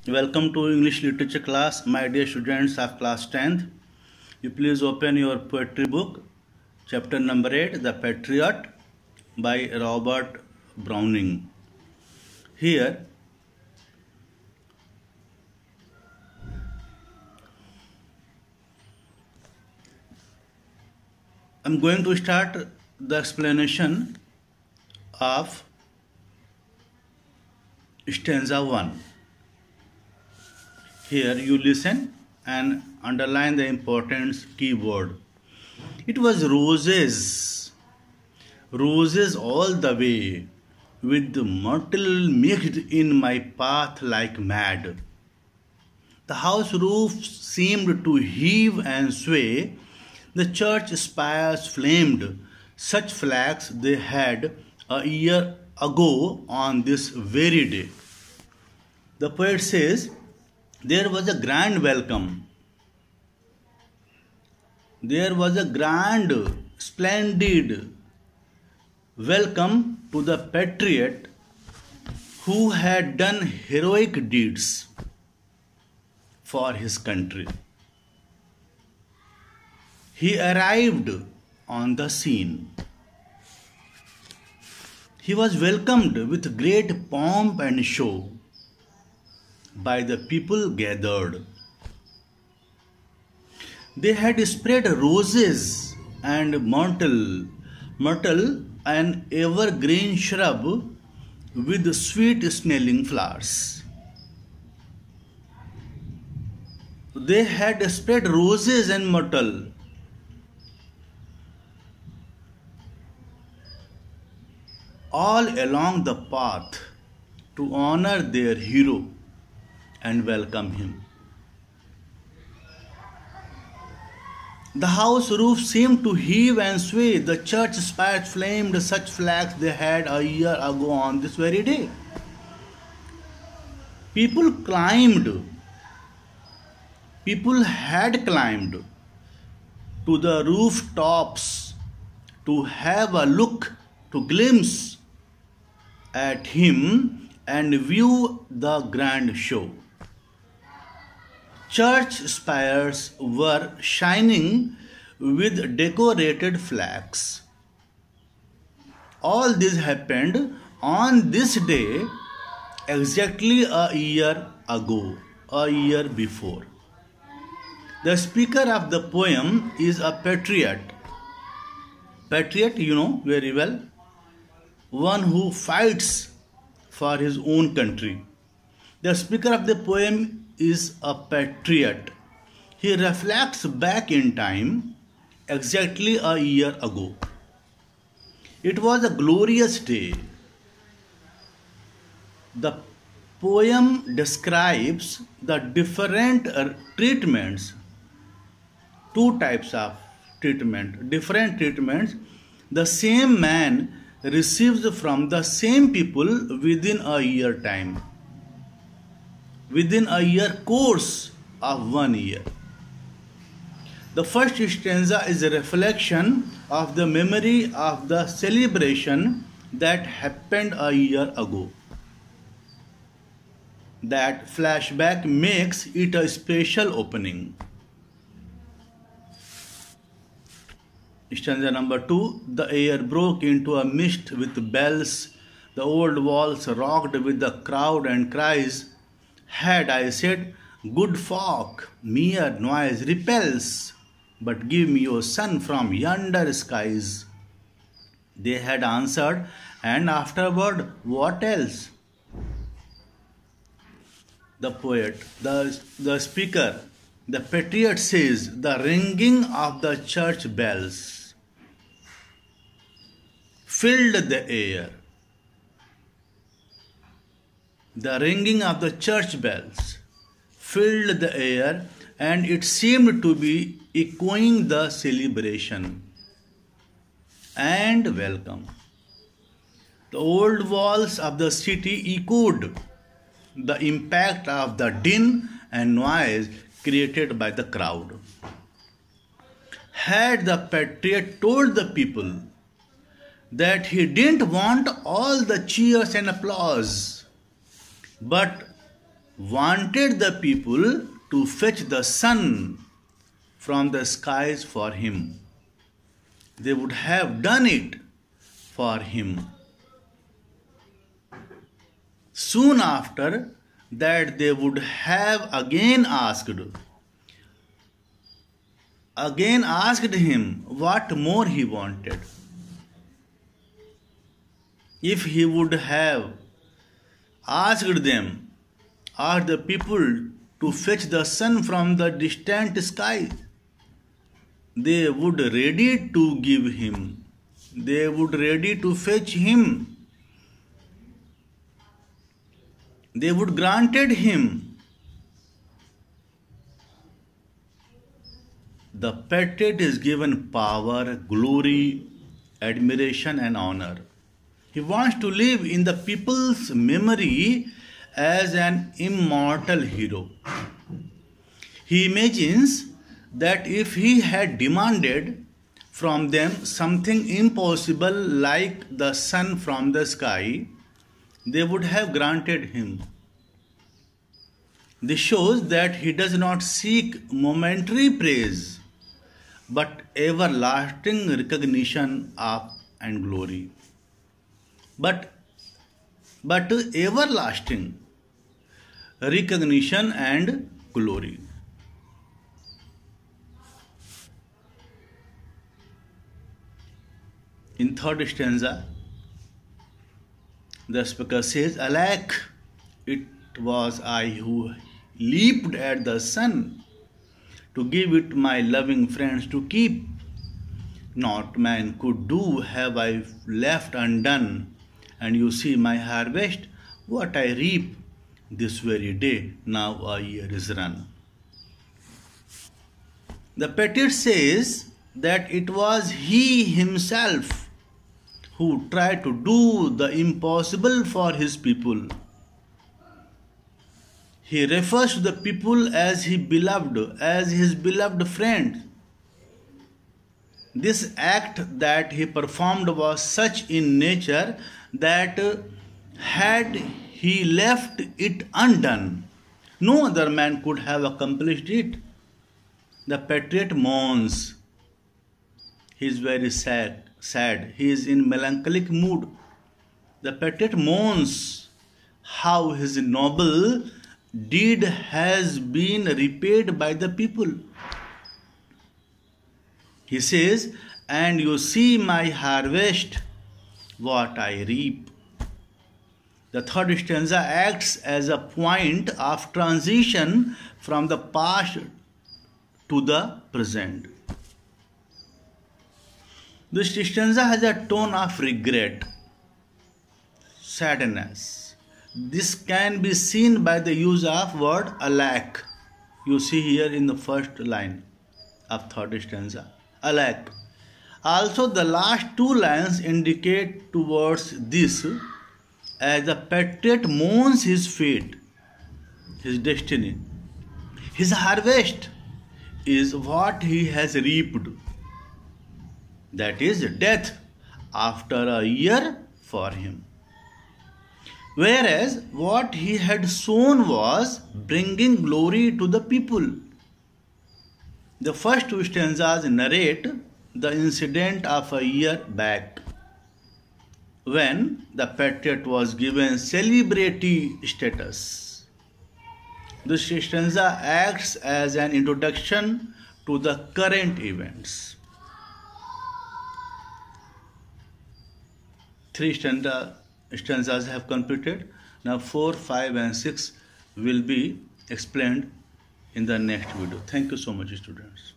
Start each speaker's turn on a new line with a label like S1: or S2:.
S1: Welcome to English literature class, my dear students of class 10th. You please open your poetry book, chapter number 8, The Patriot by Robert Browning. Here, I am going to start the explanation of stanza 1. Here you listen and underline the important keyword. It was roses, roses all the way, with myrtle mixed in my path like mad. The house roof seemed to heave and sway, the church spires flamed, such flags they had a year ago on this very day. The poet says, there was a grand welcome. There was a grand, splendid welcome to the patriot who had done heroic deeds for his country. He arrived on the scene. He was welcomed with great pomp and show by the people gathered. They had spread roses and myrtle, an evergreen shrub with sweet smelling flowers. They had spread roses and myrtle. All along the path to honor their hero and welcome him. The house roof seemed to heave and sway. The church spires flamed, such flags they had a year ago on this very day. People had climbed to the rooftops to have a look, to glimpse at him and view the grand show. Church spires were shining with decorated flags. All this happened on this day exactly a year ago, a year before. The speaker of the poem is a patriot. Patriot, you know very well, one who fights for his own country. The speaker of the poem is a patriot. He reflects back in time exactly a year ago. It was a glorious day. The poem describes the different treatments, two types of treatment, different treatments the same man receives from the same people within a year time, within a year course of 1 year. The first stanza is a reflection of the memory of the celebration that happened a year ago. That flashback makes it a special opening. Stanza number 2, the air broke into a mist with bells, the old walls rocked with the crowd and cries. Had I said, good folk, mere noise repels, but give me your son from yonder skies. They had answered, and afterward, what else? The poet, the speaker, the patriot says, the ringing of the church bells filled the air. The ringing of the church bells filled the air, and it seemed to be echoing the celebration and welcome. The old walls of the city echoed the impact of the din and noise created by the crowd. Had the patriot told the people that he didn't want all the cheers and applause, but wanted the people to fetch the sun from the skies for him. They would have done it for him. Soon after that, they would have again asked him what more he wanted. If he would have asked the people to fetch the sun from the distant sky, they would ready to give him. They would ready to fetch him. They would granted him. The patriot is given power, glory, admiration and honor. He wants to live in the people's memory as an immortal hero. He imagines that if he had demanded from them something impossible like the sun from the sky, they would have granted him. This shows that he does not seek momentary praise, but everlasting recognition of and glory. But everlasting recognition and glory. In third stanza, the speaker says, "Alack, it was I who leaped at the sun to give it my loving friends to keep. Not man could do have I left undone, and you see my harvest, what I reap this very day, now a year is run." The patriot says that it was he himself who tried to do the impossible for his people. He refers to the people as his beloved friend. This act that he performed was such in nature that had he left it undone, no other man could have accomplished it. The patriot mourns. He is very sad. He is in melancholic mood. The patriot mourns how his noble deed has been repaid by the people. He says, "And you see my harvest, what I reap." The third stanza acts as a point of transition from the past to the present. This stanza has a tone of regret, sadness. This can be seen by the use of word alack. You see here in the first line of third stanza, alack. Also, the last two lines indicate towards this, as the patriot mourns his fate, his destiny. His harvest is what he has reaped, that is death after a year for him. Whereas what he had sown was bringing glory to the people. The first two stanzas narrate the incident of a year back, when the patriot was given celebrity status. This stanza acts as an introduction to the current events. Three stanzas have completed. Now 4, 5 and 6 will be explained in the next video. Thank you so much, students.